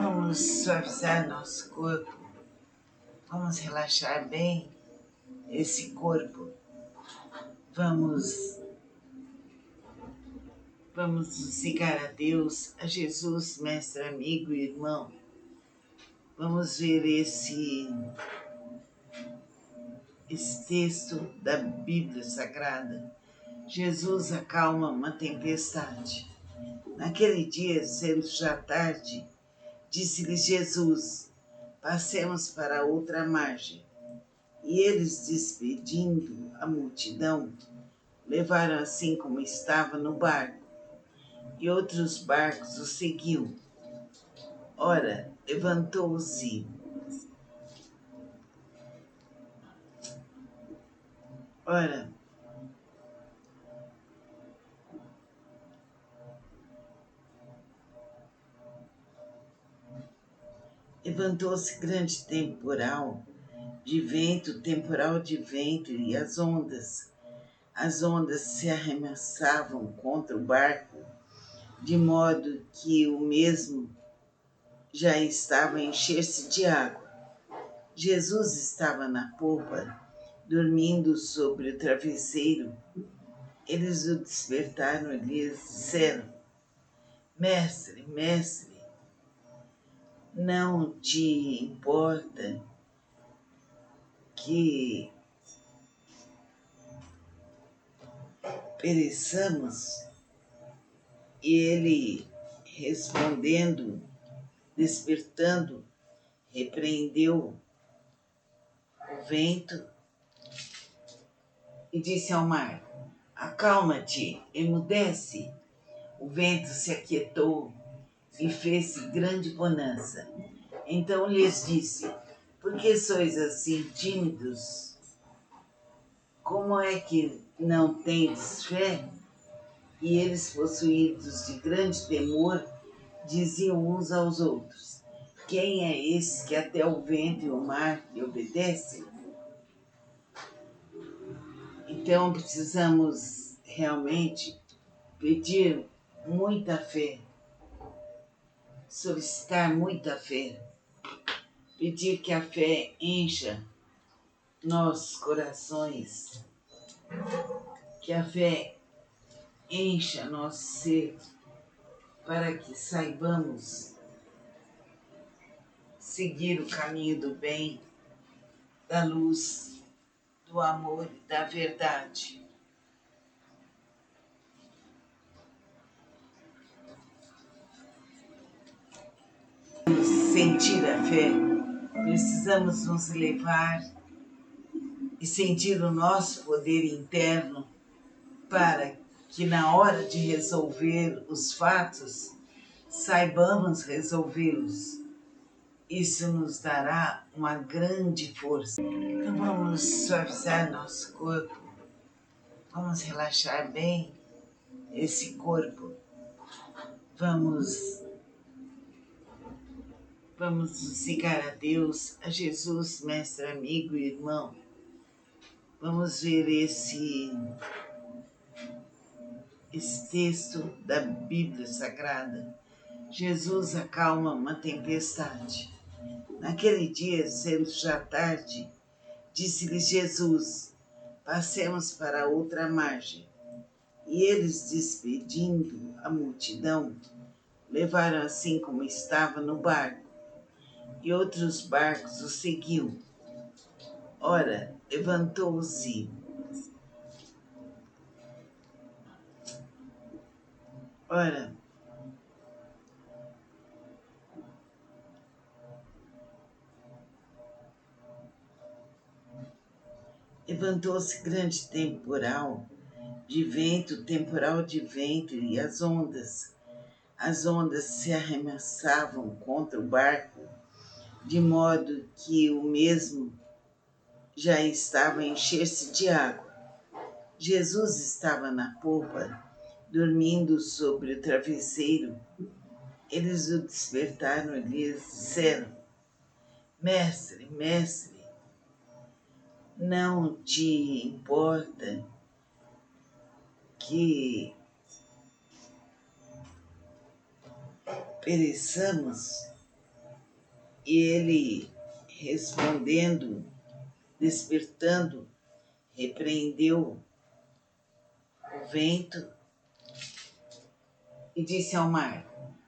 Vamos suavizar nosso corpo, vamos relaxar bem esse corpo, vamos nos ligar a Deus, a Jesus, mestre, amigo e irmão. Vamos ver esse texto da Bíblia Sagrada. Jesus acalma uma tempestade. Naquele dia, sendo já tarde, disse-lhes Jesus: passemos para a outra margem. E eles, despedindo a multidão, levaram assim como estava no barco, e outros barcos o seguiam. Ora, levantou-se grande temporal de vento, e as ondas se arremessavam contra o barco, de modo que o mesmo já estava a encher-se de água. Jesus estava na popa, dormindo sobre o travesseiro. Eles o despertaram e lhes disseram: Mestre, mestre, não te importa que pereçamos? E ele, respondendo, despertando, repreendeu o vento e disse ao mar: acalma-te, emudece. O vento se aquietou e fez-se grande bonança. Então lhes disse: por que sois assim tímidos? Como é que não tendes fé? E eles, possuídos de grande temor, diziam uns aos outros: quem é esse que até o vento e o mar lhe obedecem? Então precisamos realmente pedir muita fé, solicitar muita fé, pedir que a fé encha nossos corações, que a fé encha nosso ser, para que saibamos seguir o caminho do bem, da luz, do amor e da verdade. Sentir a fé, precisamos nos elevar e sentir o nosso poder interno para que na hora de resolver os fatos, saibamos resolvê-los. Isso nos dará uma grande força. Então vamos suavizar nosso corpo, vamos relaxar bem esse corpo, vamos nos ligar a Deus, a Jesus, mestre, amigo e irmão. Vamos ver esse texto da Bíblia Sagrada. Jesus acalma uma tempestade. Naquele dia, sendo já tarde, disse-lhes Jesus: passemos para a outra margem. E eles, despedindo a multidão, levaram assim como estava no barco, e outros barcos o seguiam. Ora, levantou-se grande temporal de vento, e as ondas se arremessavam contra o barco, de modo que o mesmo já estava a encher-se de água. Jesus estava na popa, dormindo sobre o travesseiro. Eles o despertaram e lhes disseram: mestre, mestre, não te importa que pereçamos? E ele, respondendo, despertando, repreendeu o vento e disse ao mar: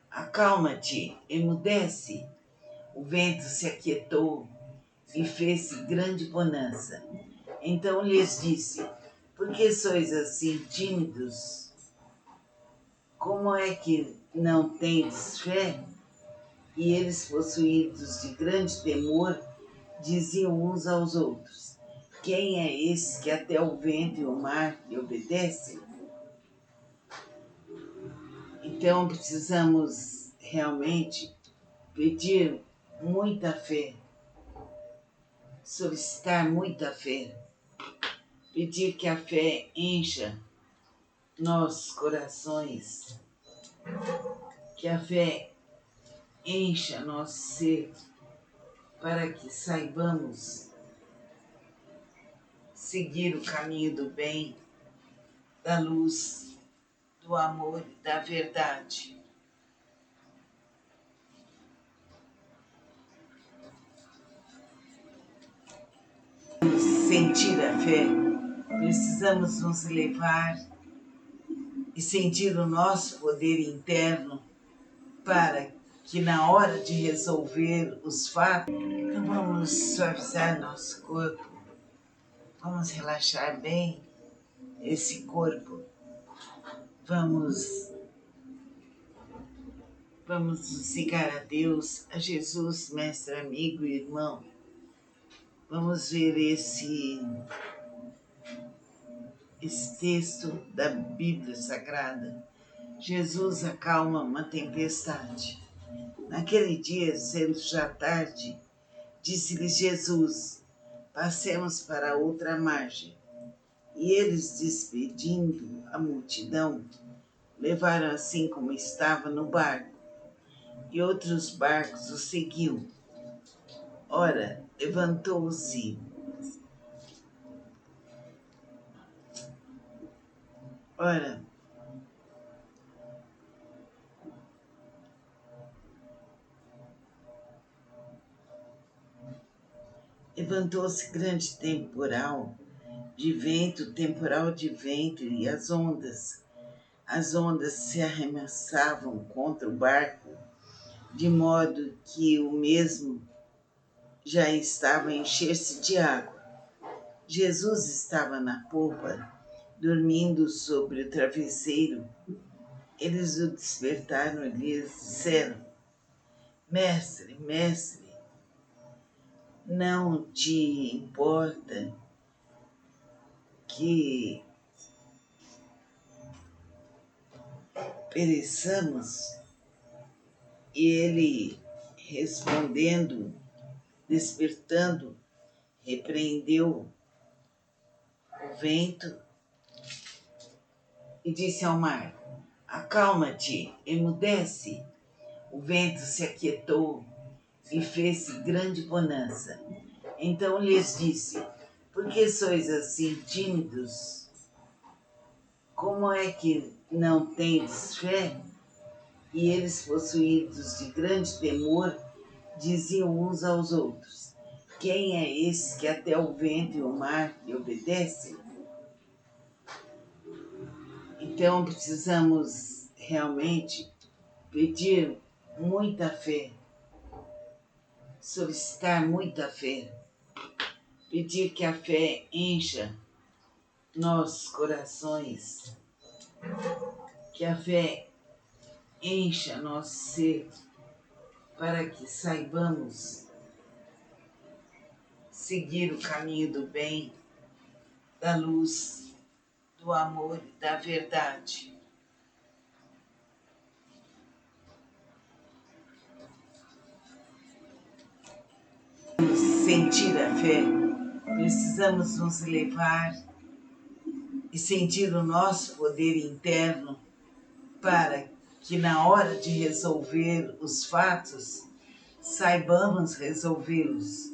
acalma-te, emudece. O vento se aquietou e fez grande bonança. Então lhes disse: por que sois assim tímidos? Como é que não tendes fé? E eles, possuídos de grande temor, diziam uns aos outros: quem é esse que até o vento e o mar lhe obedecem? Então precisamos realmente pedir muita fé, solicitar muita fé, pedir que a fé encha nossos corações, que a fé encha nosso ser, para que saibamos seguir o caminho do bem, da luz, do amor e da verdade. Sentir a fé, precisamos nos elevar e sentir o nosso poder interno para que na hora de resolver os fatos, então vamos suavizar nosso corpo, vamos relaxar bem esse corpo, vamos nos ligar a Deus, a Jesus, mestre, amigo e irmão. Vamos ver esse texto da Bíblia Sagrada. Jesus acalma uma tempestade. Naquele dia, sendo já tarde, disse-lhes Jesus: passemos para a outra margem. E eles, despedindo a multidão, levaram assim como estava no barco, e outros barcos o seguiam. Ora, levantou-se grande temporal de vento, e as ondas se arremessavam contra o barco, de modo que o mesmo já estava a encher-se de água. Jesus estava na popa, dormindo sobre o travesseiro. Eles o despertaram e lhes disseram: mestre, mestre, não te importa que pereçamos? E ele, respondendo, despertando, repreendeu o vento e disse ao mar: acalma-te, emudece. O vento se aquietou e fez grande bonança. Então lhes disse: por que sois assim tímidos? Como é que não tendes fé? E eles, possuídos de grande temor, diziam uns aos outros: quem é esse que até o vento e o mar lhe obedecem? Então precisamos realmente pedir muita fé, solicitar muita fé, pedir que a fé encha nossos corações, que a fé encha nosso ser, para que saibamos seguir o caminho do bem, da luz, do amor e da verdade. Sentir a fé, precisamos nos elevar e sentir o nosso poder interno para que na hora de resolver os fatos, saibamos resolvê-los.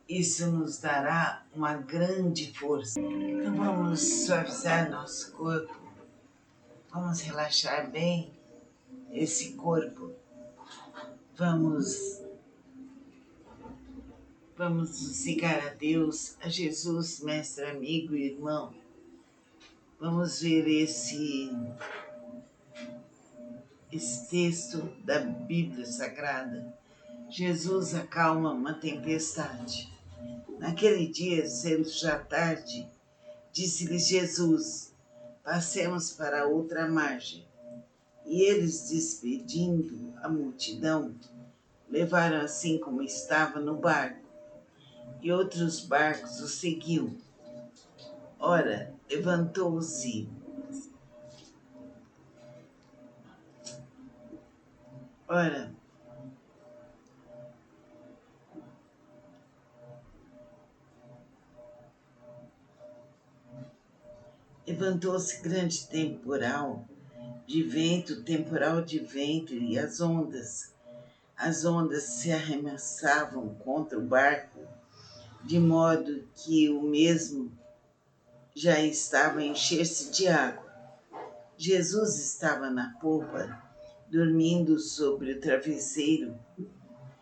Isso nos dará uma grande força. Então vamos suavizar nosso corpo, vamos relaxar bem esse corpo, vamos Vamos nos ligar a Deus, a Jesus, mestre, amigo e irmão. Vamos ver esse texto da Bíblia Sagrada. Jesus acalma uma tempestade. Naquele dia, sendo já tarde, disse-lhes Jesus: passemos para a outra margem. E eles, despedindo a multidão, levaram assim como estava no barco, e outros barcos o seguiam. Ora, levantou-se grande temporal de vento, e as ondas se arremessavam contra o barco, de modo que o mesmo já estava a encher-se de água. Jesus estava na popa, dormindo sobre o travesseiro.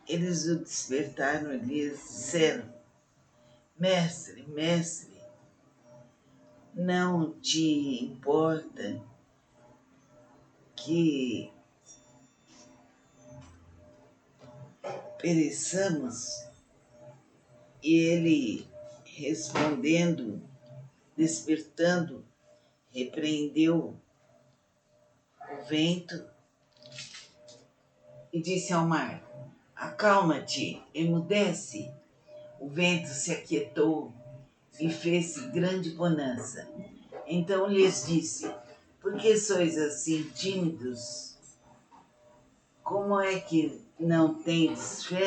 Eles o despertaram e lhe disseram: Mestre, mestre, não te importa que pereçamos? E ele, respondendo, despertando, repreendeu o vento e disse ao mar: acalma-te, emudece. O vento se aquietou e fez grande bonança. Então lhes disse: por que sois assim tímidos? Como é que não tendes fé?